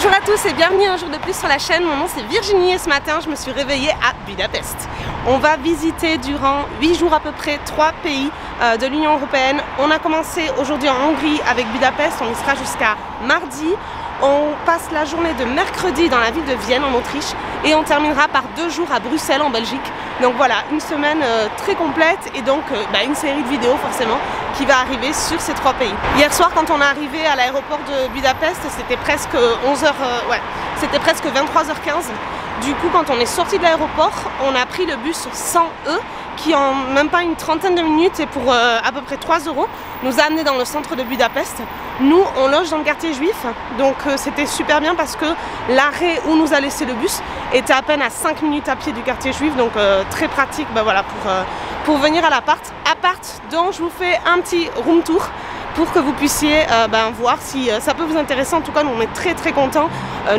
Bonjour à tous et bienvenue un jour de plus sur la chaîne. Mon nom c'est Virginie et ce matin je me suis réveillée à Budapest. On va visiter durant 8 jours à peu près 3 pays de l'Union Européenne. On a commencé aujourd'hui en Hongrie avec Budapest, on y sera jusqu'à mardi. On passe la journée de mercredi dans la ville de Vienne en Autriche et on terminera par 2 jours à Bruxelles en Belgique. Donc voilà, une semaine très complète et donc une série de vidéos forcément qui va arriver sur ces 3 pays. Hier soir quand on est arrivé à l'aéroport de Budapest, c'était presque 11h, c'était presque 23h15. Du coup quand on est sorti de l'aéroport, on a pris le bus 100E qui en même pas une trentaine de minutes et pour à peu près 3 € nous a amené dans le centre de Budapest. Nous on loge dans le quartier juif, donc c'était super bien parce que l'arrêt où nous a laissé le bus était à peine à 5 minutes à pied du quartier juif, donc très pratique voilà, pour venir à l'appart. Appart dont je vous fais un petit room tour pour que vous puissiez voir si ça peut vous intéresser. En tout cas nous on est très contents,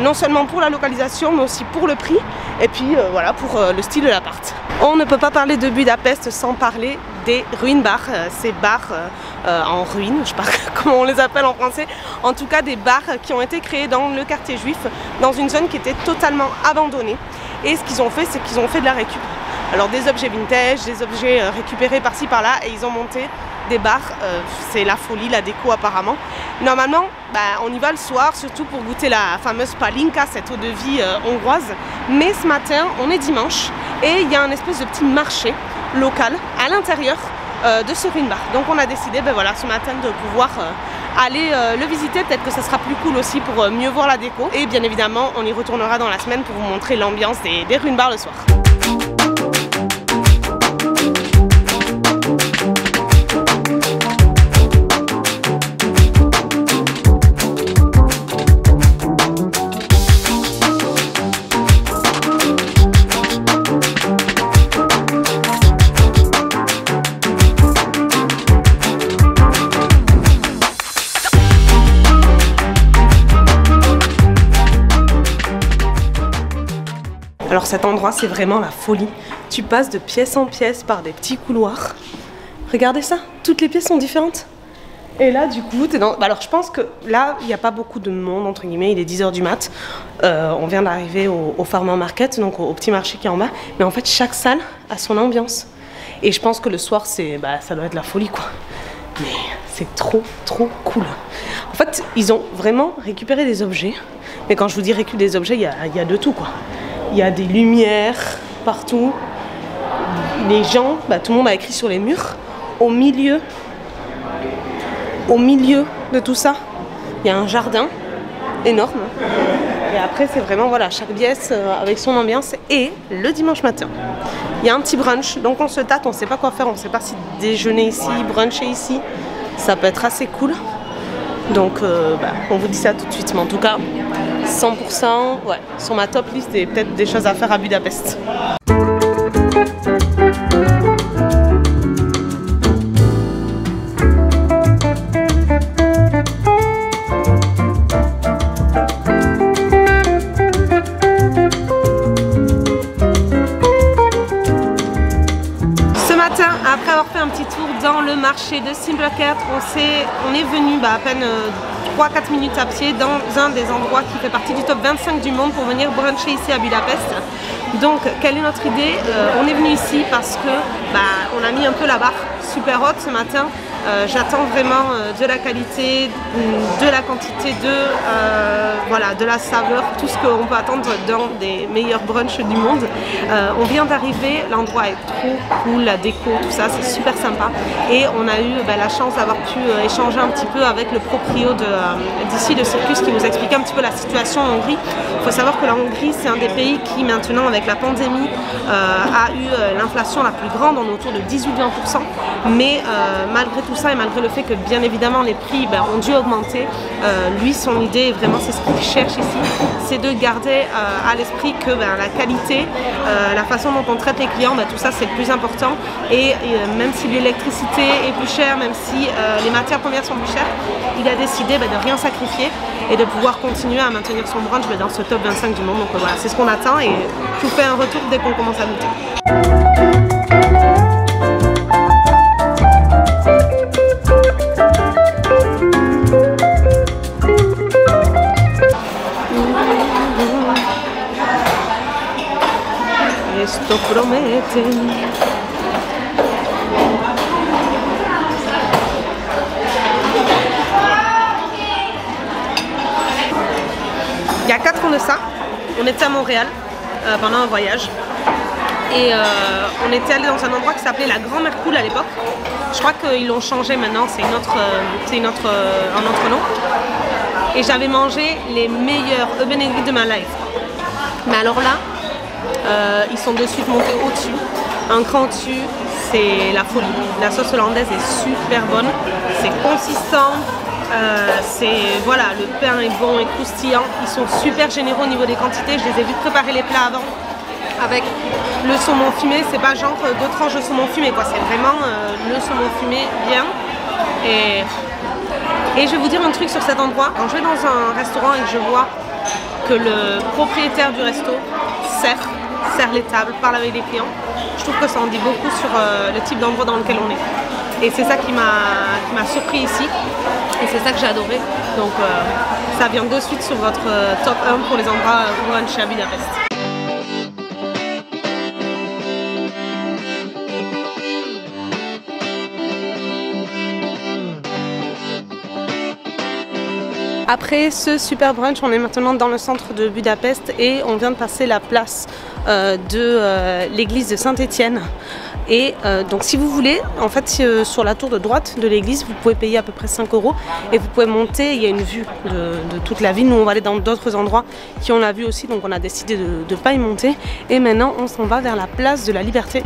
non seulement pour la localisation mais aussi pour le prix et puis voilà pour le style de l'appart. On ne peut pas parler de Budapest sans parler des ruines bars, ces bars en ruine, je ne sais pas comment on les appelle en français, en tout cas des bars qui ont été créés dans le quartier juif, dans une zone qui était totalement abandonnée. Et ce qu'ils ont fait, c'est qu'ils ont fait de la récup. Alors des objets vintage, des objets récupérés par-ci par-là et ils ont monté des bars, c'est la folie, la déco apparemment. Normalement, on y va le soir, surtout pour goûter la fameuse palinka, cette eau de vie hongroise. Mais ce matin, on est dimanche et il y a un espèce de petit marché local à l'intérieur de ce ruine bar. Donc on a décidé voilà, ce matin de pouvoir aller le visiter, peut-être que ça sera plus cool aussi pour mieux voir la déco. Et bien évidemment, on y retournera dans la semaine pour vous montrer l'ambiance des ruine bars le soir. Alors cet endroit c'est vraiment la folie. Tu passes de pièce en pièce par des petits couloirs. Regardez ça, toutes les pièces sont différentes. Et là du coup, t'es dans... alors je pense que là, il n'y a pas beaucoup de monde entre guillemets, il est 10 h du mat. On vient d'arriver au Farmer Market, donc au petit marché qui est en bas. Mais en fait chaque salle a son ambiance. Et je pense que le soir c'est, ça doit être la folie quoi. Mais c'est trop cool. En fait, ils ont vraiment récupéré des objets. Mais quand je vous dis récupérer des objets, il y a de tout quoi. Il y a des lumières partout, les gens, tout le monde a écrit sur les murs. Au milieu de tout ça, il y a un jardin énorme. Et après c'est vraiment voilà, chaque pièce avec son ambiance. Et le dimanche matin, il y a un petit brunch, donc on se tâte, on ne sait pas quoi faire, on ne sait pas si déjeuner ici, bruncher ici, ça peut être assez cool. Donc on vous dit ça tout de suite, mais en tout cas 100% sur ma top liste et peut-être des choses à faire à Budapest. Après avoir fait un petit tour dans le marché de Simplecart, on est venu à peine 3-4 minutes à pied dans un des endroits qui fait partie du top 25 du monde pour venir bruncher ici à Budapest. Donc quelle est notre idée? On est venu ici parce que on a mis un peu la barre super haute ce matin. J'attends vraiment de la qualité, de la quantité, de la saveur, tout ce qu'on peut attendre dans des meilleurs brunchs du monde. On vient d'arriver, l'endroit est trop cool, la déco, tout ça, c'est super sympa. Et on a eu la chance d'avoir pu échanger un petit peu avec le proprio d'ici, de Circus, qui nous expliquait un petit peu la situation en Hongrie. Il faut savoir que la Hongrie, c'est un des pays qui maintenant, avec la pandémie, a eu l'inflation la plus grande, on est autour de 18-20%. Mais malgré tout ça et malgré le fait que bien évidemment les prix ont dû augmenter, lui son idée, vraiment c'est ce qu'il cherche ici, c'est de garder à l'esprit que la qualité, la façon dont on traite les clients, tout ça c'est le plus important. Et même si l'électricité est plus chère, même si les matières premières sont plus chères, il a décidé de rien sacrifier et de pouvoir continuer à maintenir son brunch dans ce top 25 du monde. Donc voilà, c'est ce qu'on attend et je vous fais un retour dès qu'on commence à goûter. été. Il y a 4 ans de ça, on était à Montréal pendant un voyage et on était allé dans un endroit qui s'appelait la Grand-Mère Cool à l'époque. Je crois qu'ils l'ont changé maintenant, c'est un autre nom. Et j'avais mangé les meilleurs œufs bénédicts de ma life. Mais alors là, ils sont de suite montés au-dessus, un cran au-dessus, c'est la folie. La sauce hollandaise est super bonne, c'est consistant. Voilà, le pain est bon et croustillant. Ils sont super généreux au niveau des quantités. Je les ai vus préparer les plats avant avec le saumon fumé. C'est pas genre 2 tranches de saumon fumé quoi. C'est vraiment le saumon fumé bien. Et je vais vous dire un truc sur cet endroit. Quand je vais dans un restaurant et que je vois que le propriétaire du resto sert les tables, parle avec les clients, je trouve que ça en dit beaucoup sur le type d'endroit dans lequel on est. Et c'est ça qui m'a surpris ici. Et c'est ça que j'ai adoré. Donc ça vient de suite sur votre top 1 pour les endroits brunch à Budapest. Après ce super brunch, on est maintenant dans le centre de Budapest et on vient de passer la place de l'église de Saint-Étienne. Et donc si vous voulez, en fait sur la tour de droite de l'église, vous pouvez payer à peu près 5 € et vous pouvez monter, il y a une vue de toute la ville. Nous on va aller dans d'autres endroits qui ont la vue aussi, donc on a décidé de ne pas y monter. Et maintenant on s'en va vers la place de la Liberté.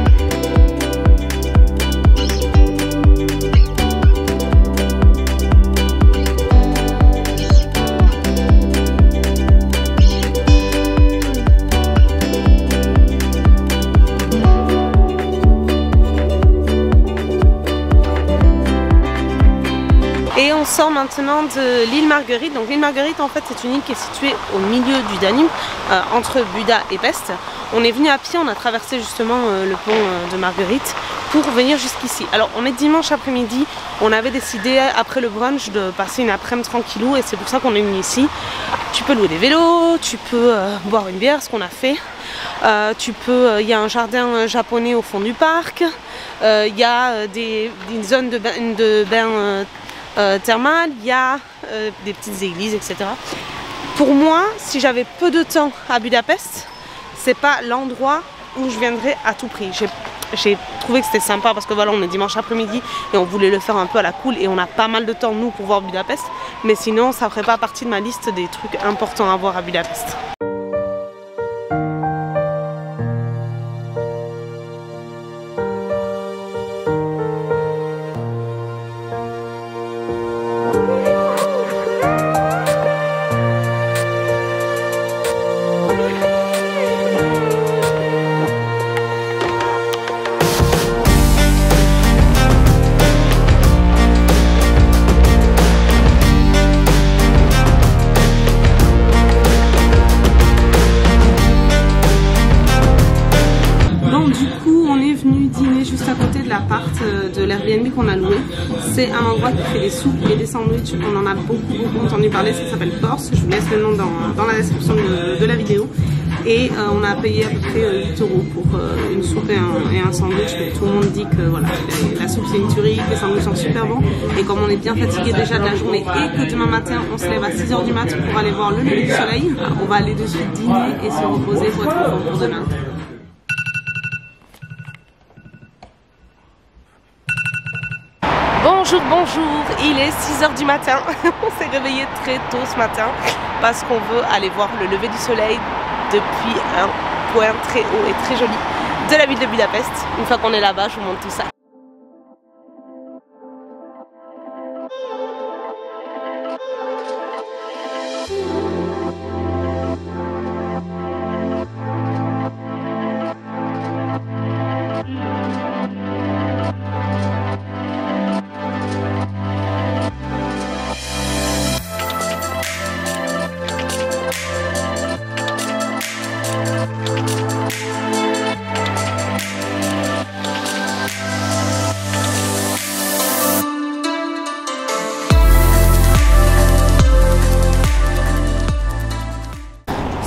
Et on sort maintenant de l'île Marguerite. Donc l'île Marguerite en fait c'est une île qui est située au milieu du Danube, entre Buda et Pest. On est venu à pied, on a traversé justement le pont de Marguerite pour venir jusqu'ici. Alors on est dimanche après-midi, on avait décidé après le brunch de passer une après-midi tranquillou et c'est pour ça qu'on est venu ici. Tu peux louer des vélos, tu peux boire une bière, ce qu'on a fait. Il y a un jardin japonais au fond du parc, il y a une zone de bain thermale, il y a des petites églises, etc. Pour moi, si j'avais peu de temps à Budapest, c'est pas l'endroit où je viendrais à tout prix. J'ai trouvé que c'était sympa parce que voilà, on est dimanche après-midi et on voulait le faire un peu à la cool et on a pas mal de temps nous pour voir Budapest, mais sinon ça ferait pas partie de ma liste des trucs importants à voir à Budapest. De l'Airbnb qu'on a loué, c'est un endroit qui fait des soupes et des sandwichs. On en a beaucoup entendu parler, ça s'appelle Porse. Je vous laisse le nom dans la description de la vidéo. Et on a payé à peu près 8 € pour une soupe et un sandwich. Mais tout le monde dit que voilà, la soupe c'est une tuerie, que les sandwichs sont super bons. Et comme on est bien fatigué déjà de la journée et que demain matin on se lève à 6 h du mat pour aller voir le lever du soleil, on va aller de suite dîner et se reposer pour être en forme pour demain. Bonjour, il est 6 h du matin, on s'est réveillé très tôt ce matin parce qu'on veut aller voir le lever du soleil depuis un point très haut et très joli de la ville de Budapest. Une fois qu'on est là-bas, je vous montre tout ça.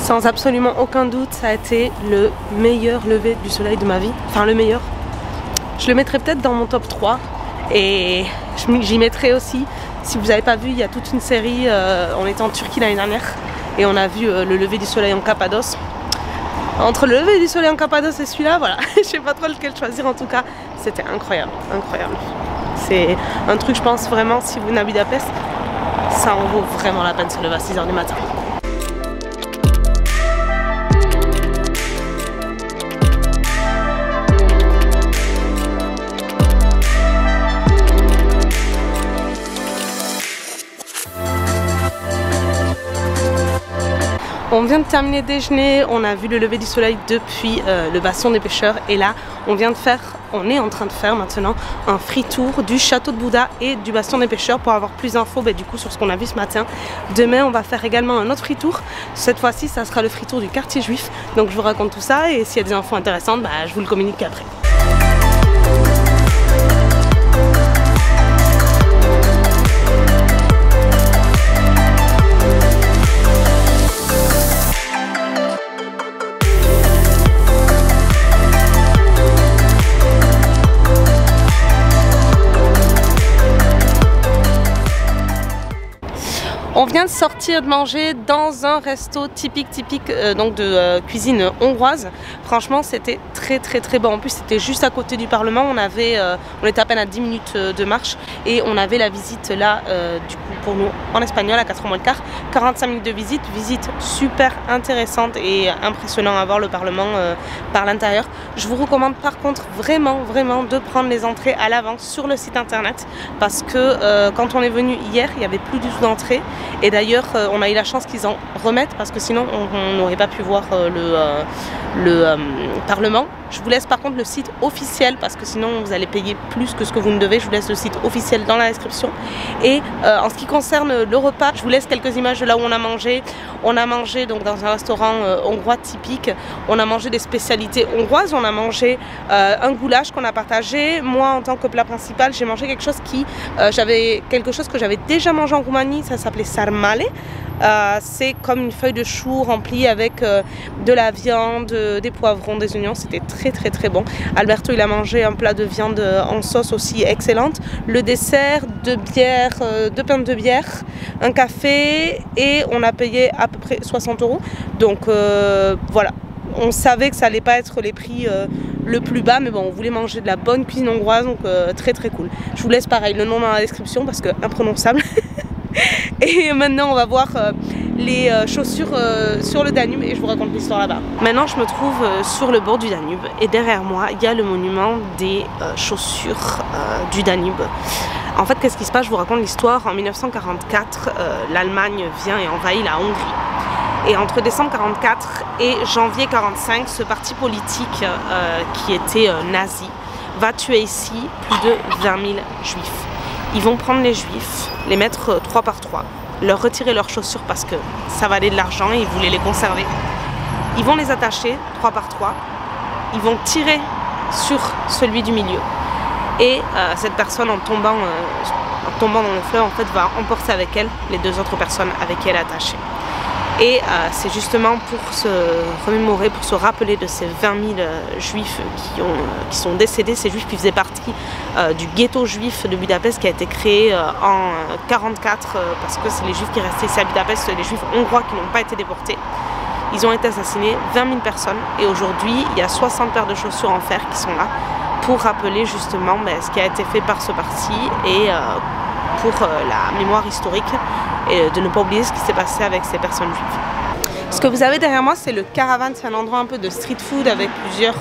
Sans absolument aucun doute, ça a été le meilleur lever du soleil de ma vie. Enfin, le meilleur. Je le mettrai peut-être dans mon top 3. Et j'y mettrai aussi, si vous n'avez pas vu, il y a toute une série, on était en Turquie l'année dernière et on a vu le lever du soleil en Cappadoce. Entre le lever du soleil en Cappadoce et celui-là, voilà, je sais pas trop lequel choisir, en tout cas, c'était incroyable, incroyable. C'est un truc, je pense vraiment, si vous venez à Budapest, ça en vaut vraiment la peine de se lever à 6 h du matin. On vient de terminer le déjeuner, on a vu le lever du soleil depuis le bastion des pêcheurs et là on est en train de faire maintenant un free tour du château de Buda et du bastion des pêcheurs pour avoir plus d'infos du coup sur ce qu'on a vu ce matin. Demain on va faire également un autre free tour, cette fois-ci ça sera le free tour du quartier juif, donc je vous raconte tout ça et s'il y a des infos intéressantes, je vous le communique après. On vient de sortir de manger dans un resto typique donc de cuisine hongroise. Franchement c'était très bon. En plus c'était juste à côté du Parlement. On était à peine à 10 minutes de marche et on avait la visite là du coup pour nous en espagnol à 4h moins le quart. 45 minutes de visite super intéressante et impressionnant à voir le Parlement par l'intérieur. Je vous recommande par contre vraiment de prendre les entrées à l'avance sur le site internet parce que quand on est venu hier il n'y avait plus du tout d'entrée. Et d'ailleurs, on a eu la chance qu'ils en remettent parce que sinon on n'aurait pas pu voir le Parlement. Je vous laisse par contre le site officiel parce que sinon vous allez payer plus que ce que vous ne devez. Je vous laisse le site officiel dans la description. Et en ce qui concerne le repas, je vous laisse quelques images de là où on a mangé. On a mangé donc dans un restaurant hongrois typique. On a mangé des spécialités hongroises. On a mangé un goulash qu'on a partagé. Moi en tant que plat principal, j'ai mangé quelque chose que j'avais déjà mangé en Roumanie. Ça s'appelait sarmale. C'est comme une feuille de chou remplie avec de la viande, des poivrons, des oignons. C'était très bon. Alberto il a mangé un plat de viande en sauce aussi excellente. Le dessert, deux pintes de bière, un café et on a payé à peu près 60 €. Donc voilà. On savait que ça allait pas être les prix le plus bas, mais bon, on voulait manger de la bonne cuisine hongroise, donc très cool. Je vous laisse pareil le nom dans la description parce que imprononçable. Et maintenant on va voir les chaussures sur le Danube et je vous raconte l'histoire là-bas. Maintenant je me trouve sur le bord du Danube et derrière moi il y a le monument des chaussures du Danube. En fait qu'est-ce qui se passe? Je vous raconte l'histoire. En 1944 l'Allemagne vient et envahit la Hongrie. Et entre décembre 44 et janvier 45, ce parti politique qui était nazi va tuer ici plus de 20 000 juifs. Ils vont prendre les juifs, les mettre 3 par 3, leur retirer leurs chaussures parce que ça valait de l'argent et ils voulaient les conserver. Ils vont les attacher 3 par 3, ils vont tirer sur celui du milieu. Et cette personne en tombant dans le fleuve en fait va emporter avec elle les 2 autres personnes avec qui elle est attachée. Et c'est justement pour se remémorer, pour se rappeler de ces 20 000 juifs qui sont décédés, ces juifs qui faisaient partie du ghetto juif de Budapest qui a été créé en 1944 parce que c'est les juifs qui restaient ici à Budapest, les juifs hongrois qui n'ont pas été déportés. Ils ont été assassinés, 20 000 personnes et aujourd'hui il y a 60 paires de chaussures en fer qui sont là pour rappeler justement ce qui a été fait par ce parti et pour la mémoire historique et de ne pas oublier ce qui s'est passé avec ces personnes juives. Ce que vous avez derrière moi c'est le Caravan, c'est un endroit un peu de street food avec plusieurs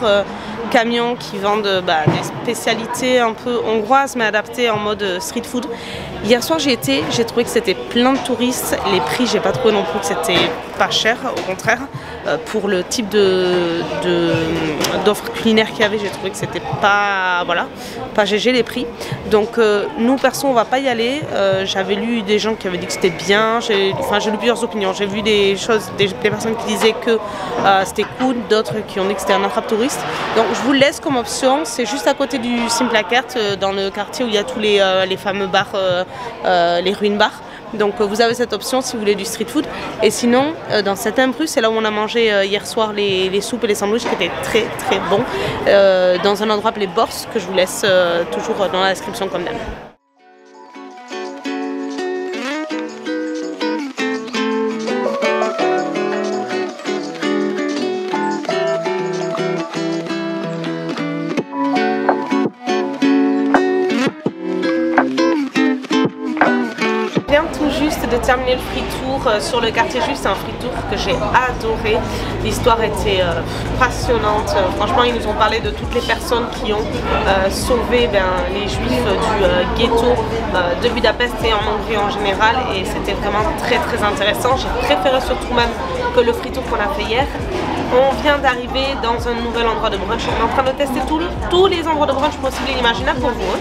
camions qui vendent des spécialités un peu hongroises mais adaptées en mode street food. Hier soir j'y étais, j'ai trouvé que c'était plein de touristes, les prix j'ai pas trouvé non plus que c'était pas cher, au contraire pour le type d'offres culinaires qu'il y avait j'ai trouvé que c'était pas GG les prix. Donc nous perso on va pas y aller, j'avais lu des gens qui avaient dit que c'était bien, j'ai lu plusieurs opinions, j'ai vu des personnes qui disaient que c'était cool, d'autres qui ont dit que c'était un attrape touriste. Donc je vous le laisse comme option, c'est juste à côté du Simplakert dans le quartier où il y a tous les fameux bars, les ruines bars. Donc vous avez cette option si vous voulez du street food. Et sinon, dans cette rue, c'est là où on a mangé hier soir les soupes et les sandwichs qui étaient très très bons. Dans un endroit appelé Bors, que je vous laisse toujours dans la description comme d'hab. Tout juste de terminer le free tour sur le quartier juif. C'est un free tour que j'ai adoré. L'histoire était passionnante. Franchement, ils nous ont parlé de toutes les personnes qui ont sauvé les juifs du ghetto de Budapest et en Hongrie en général, et c'était vraiment très très intéressant. J'ai préféré surtout même que le free tour qu'on a fait hier. On vient d'arriver dans un nouvel endroit de brunch. On est en train de tester tous les endroits de brunch possibles et imaginables pour vous.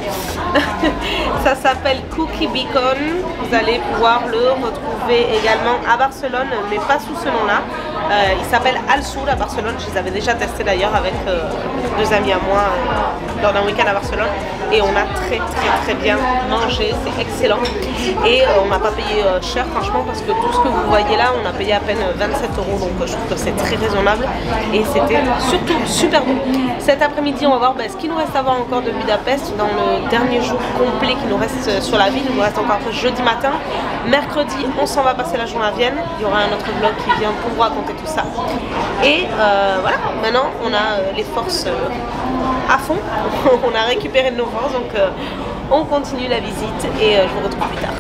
Ça s'appelle Cookie Beacon. Vous allez pouvoir le retrouver également à Barcelone, mais pas sous ce nom-là. Il s'appelle Al Sur à Barcelone. Je les avais déjà testés d'ailleurs avec deux amis à moi lors d'un week-end à Barcelone. Et on a très bien mangé. C'est excellent. Et on n'a pas payé cher franchement, parce que tout ce que vous voyez là, on a payé à peine 27 €. Donc je trouve que c'est très raisonnable. Et c'était surtout super bon. Cet après-midi, on va voir ce qu'il nous reste à voir encore de Budapest dans le dernier jour complet qui nous reste sur la ville. Il nous reste encore jeudi matin. Mercredi, on s'en va passer la journée à Vienne. Il y aura un autre vlog qui vient pour vous raconter tout ça. Et voilà, maintenant on a les forces à fond. On a récupéré de nos forces, donc on continue la visite et je vous retrouve plus tard.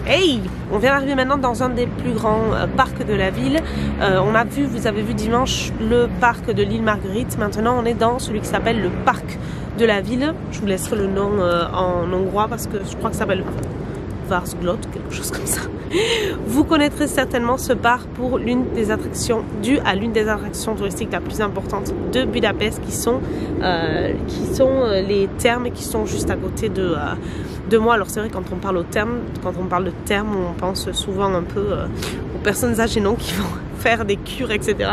Hey! On vient d'arriver maintenant dans un des plus grands parcs de la ville. Vous avez vu dimanche le parc de l'île Marguerite. Maintenant on est dans celui qui s'appelle le parc de la ville. Je vous laisserai le nom en hongrois parce que je crois que ça s'appelle Vársglott, quelque chose comme ça. Vous connaîtrez certainement ce parc pour l'une des attractions, due à l'une des attractions touristiques la plus importante de Budapest, qui sont les thermes qui sont juste à côté de moi. Alors c'est vrai, quand on parle de thermes, on pense souvent un peu aux personnes âgées qui vont faire des cures, etc.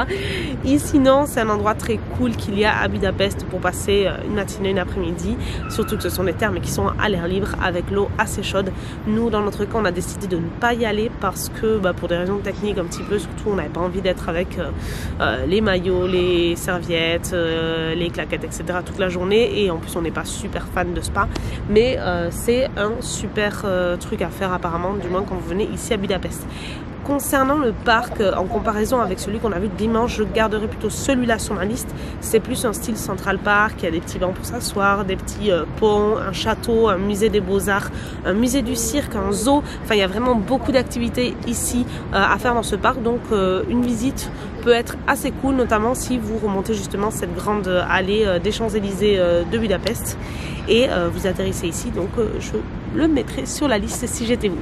Ici non, c'est un endroit très cool qu'il y a à Budapest pour passer une matinée, une après-midi, surtout que ce sont des thermes qui sont à l'air libre avec l'eau assez chaude. Nous, dans notre cas, on a décidé de ne pas y aller parce que pour des raisons techniques un petit peu, surtout on n'avait pas envie d'être avec les maillots, les serviettes, les claquettes, etc. toute la journée, et en plus on n'est pas super fan de spa, mais c'est un super truc à faire apparemment, du moins quand vous venez ici à Budapest. Concernant le parc, en comparaison avec celui qu'on a vu dimanche, je garderai plutôt celui-là sur ma liste. C'est plus un style Central Park, il y a des petits bancs pour s'asseoir, des petits ponts, un château, un musée des beaux-arts, un musée du cirque, un zoo. Enfin, il y a vraiment beaucoup d'activités ici à faire dans ce parc, donc une visite peut être assez cool, notamment si vous remontez justement cette grande allée des Champs-Élysées de Budapest et vous atterrissez ici, donc je le mettrai sur la liste si j'étais vous.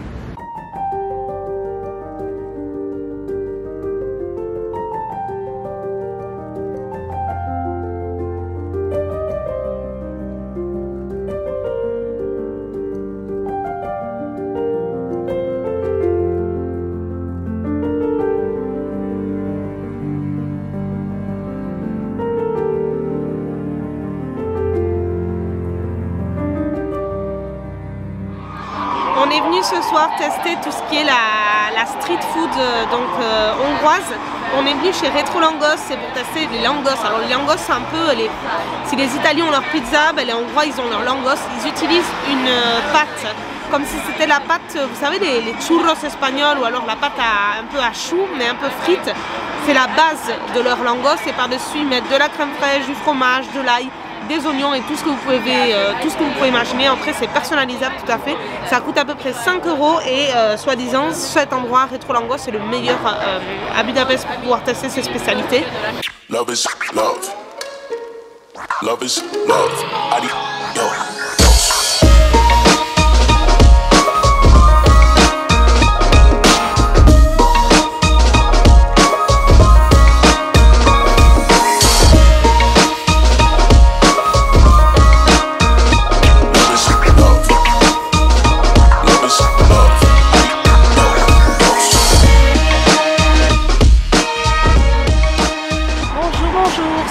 On est venu ce soir tester tout ce qui est la street food hongroise. On est venu chez Retro Langos, c'est pour tester les langos. Alors les langos, c'est un peu si les Italiens ont leur pizza, les Hongrois ils ont leur langos. Ils utilisent une pâte comme si c'était la pâte, vous savez, les churros espagnols, ou alors la pâte un peu à choux mais un peu frite. C'est la base de leur langos, et par-dessus ils mettent de la crème fraîche, du fromage, de l'ail, des oignons et tout ce que vous pouvez imaginer. Après c'est personnalisable tout à fait. Ça coûte à peu près 5 € et soi-disant cet endroit Retro Langos c'est le meilleur à Budapest pour pouvoir tester ses spécialités. Love is love. Love is love.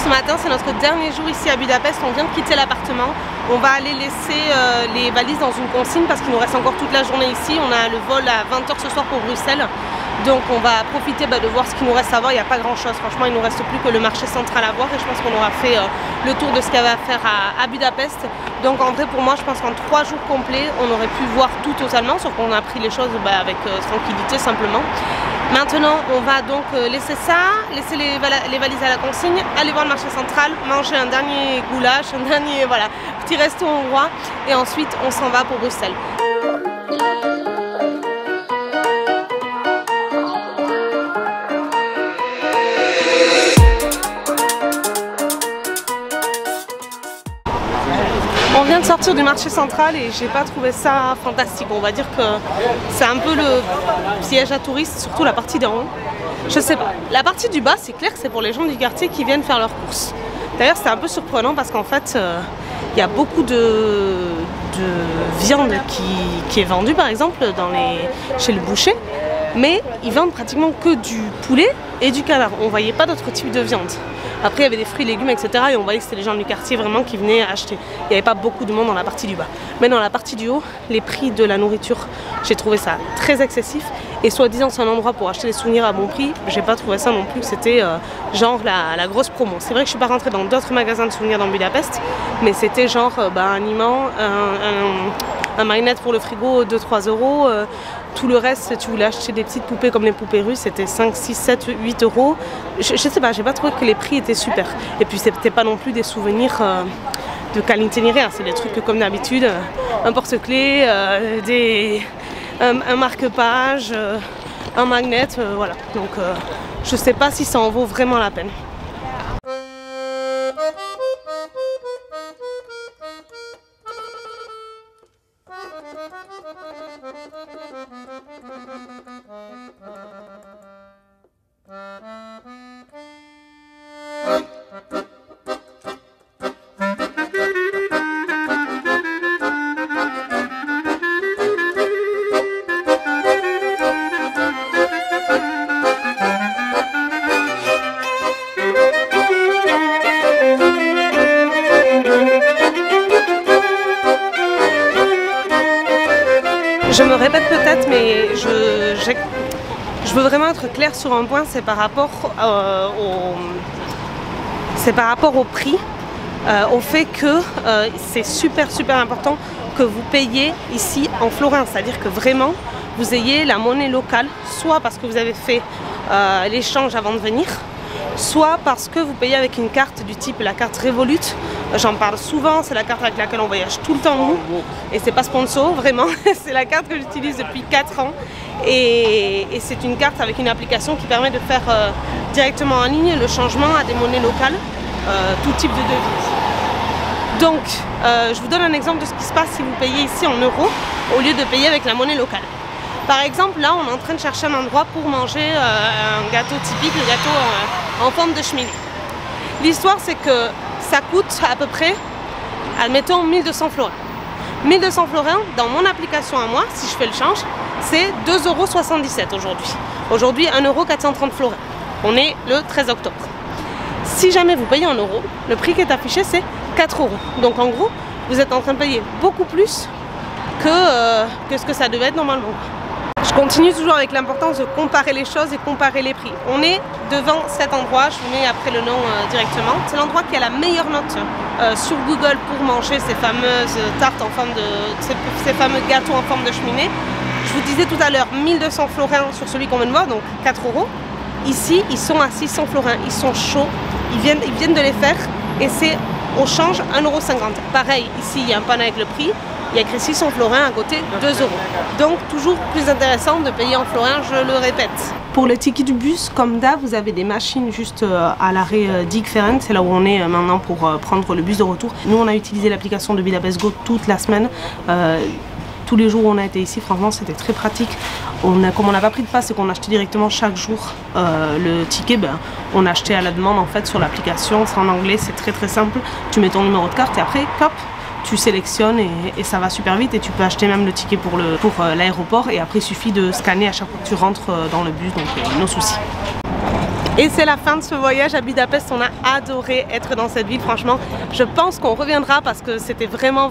Ce matin, c'est notre dernier jour ici à Budapest. On vient de quitter l'appartement. On va aller laisser les valises dans une consigne parce qu'il nous reste encore toute la journée ici. On a le vol à 20 h ce soir pour Bruxelles. Donc on va profiter de voir ce qu'il nous reste à voir. Il n'y a pas grand chose, franchement il ne nous reste plus que le marché central à voir et je pense qu'on aura fait le tour de ce qu'il y avait à faire à Budapest. Donc en vrai pour moi je pense qu'en 3 jours complets on aurait pu voir tout totalement, sauf qu'on a pris les choses avec tranquillité simplement. Maintenant on va donc laisser ça, laisser les valises à la consigne, aller voir le marché central, manger un dernier goulash, un dernier petit resto hongrois et ensuite on s'en va pour Bruxelles. On vient de sortir du marché central et j'ai pas trouvé ça fantastique. On va dire que c'est un peu le piège à touristes, surtout la partie d'en haut. Je sais pas. La partie du bas, c'est clair que c'est pour les gens du quartier qui viennent faire leurs courses. D'ailleurs, c'était un peu surprenant parce qu'en fait, il y a beaucoup de viande qui est vendue, par exemple, chez le boucher. Mais ils vendent pratiquement que du poulet et du canard. On voyait pas d'autres types de viande. Après il y avait des fruits, légumes, etc. Et on voyait que c'était les gens du quartier vraiment qui venaient acheter. Il n'y avait pas beaucoup de monde dans la partie du bas. Mais dans la partie du haut, les prix de la nourriture, j'ai trouvé ça très excessif. Et soi-disant c'est un endroit pour acheter des souvenirs à bon prix, j'ai pas trouvé ça non plus que c'était genre la grosse promo. C'est vrai que je suis pas rentrée dans d'autres magasins de souvenirs dans Budapest, mais c'était genre un imant, un magnet pour le frigo 2-3 euros. Tout le reste, si tu voulais acheter des petites poupées comme les poupées russes, c'était 5, 6, 7, 8 euros. Je sais pas, j'ai pas trouvé que les prix étaient super. Et puis c'était pas non plus des souvenirs de qualité ni rien. C'est des trucs que, comme d'habitude, un porte-clés, un marque-page, un magnet, voilà. Donc je sais pas si ça en vaut vraiment la peine. Je me répète peut-être, mais je veux vraiment être claire sur un point, c'est par rapport au prix, au fait que c'est super important que vous payiez ici en florins, c'est-à-dire que vraiment vous ayez la monnaie locale, soit parce que vous avez fait l'échange avant de venir, soit parce que vous payez avec une carte du type la carte Revolut. J'en parle souvent, c'est la carte avec laquelle on voyage tout le temps nous, et c'est pas sponsor vraiment, c'est la carte que j'utilise depuis 4 ans et c'est une carte avec une application qui permet de faire directement en ligne le changement à des monnaies locales, tout type de devise. Donc je vous donne un exemple de ce qui se passe si vous payez ici en euros au lieu de payer avec la monnaie locale. Par exemple, là on est en train de chercher un endroit pour manger un gâteau typique, le gâteau en forme de cheminée. L'histoire c'est que ça coûte à peu près, admettons, 1200 florins. 1200 florins, dans mon application à moi, si je fais le change, c'est 2,77 € aujourd'hui. Aujourd'hui, 1,430 € florins. On est le 13 octobre. Si jamais vous payez en euros, le prix qui est affiché, c'est 4 €. Donc en gros, vous êtes en train de payer beaucoup plus que ce que ça devait être normalement. Je continue toujours avec l'importance de comparer les choses et comparer les prix. On est devant cet endroit, je vous mets après le nom directement. C'est l'endroit qui a la meilleure note sur Google pour manger ces fameuses tartes en forme de... ces fameux gâteaux en forme de cheminée. Je vous disais tout à l'heure 1200 florins sur celui qu'on vient de voir, donc 4 €. Ici, ils sont à 600 florins, ils sont chauds, ils viennent de les faire et c'est au change 1,50 €. Pareil, ici il y a un panneau avec le prix. Il y a écrit 600 florins à côté, 2 €. Donc toujours plus intéressant de payer en florins, je le répète. Pour le ticket du bus, comme d'hab, vous avez des machines juste à l'arrêt Digferen, c'est là où on est maintenant pour prendre le bus de retour. Nous on a utilisé l'application de Budapest Go toute la semaine. Tous les jours où on a été ici, franchement c'était très pratique. Comme on n'a pas pris de passe et qu'on achetait directement chaque jour le ticket, on achetait à la demande en fait sur l'application. C'est en anglais, c'est très simple. Tu mets ton numéro de carte et après, hop, tu sélectionnes et ça va super vite et tu peux acheter même le ticket pour l'aéroport et après il suffit de scanner à chaque fois que tu rentres dans le bus, donc no souci. Et c'est la fin de ce voyage à Budapest. On a adoré être dans cette ville, franchement. Je pense qu'on reviendra parce que c'était vraiment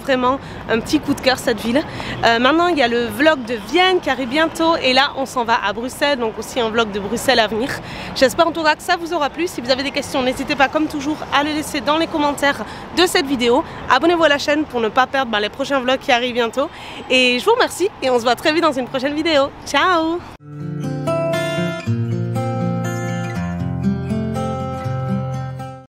un petit coup de cœur cette ville. Maintenant il y a le vlog de Vienne qui arrive bientôt et là on s'en va à Bruxelles, donc aussi un vlog de Bruxelles à venir. J'espère en tout cas que ça vous aura plu. Si vous avez des questions, n'hésitez pas comme toujours à les laisser dans les commentaires de cette vidéo. Abonnez-vous à la chaîne pour ne pas perdre les prochains vlogs qui arrivent bientôt. Et je vous remercie et on se voit très vite dans une prochaine vidéo. Ciao!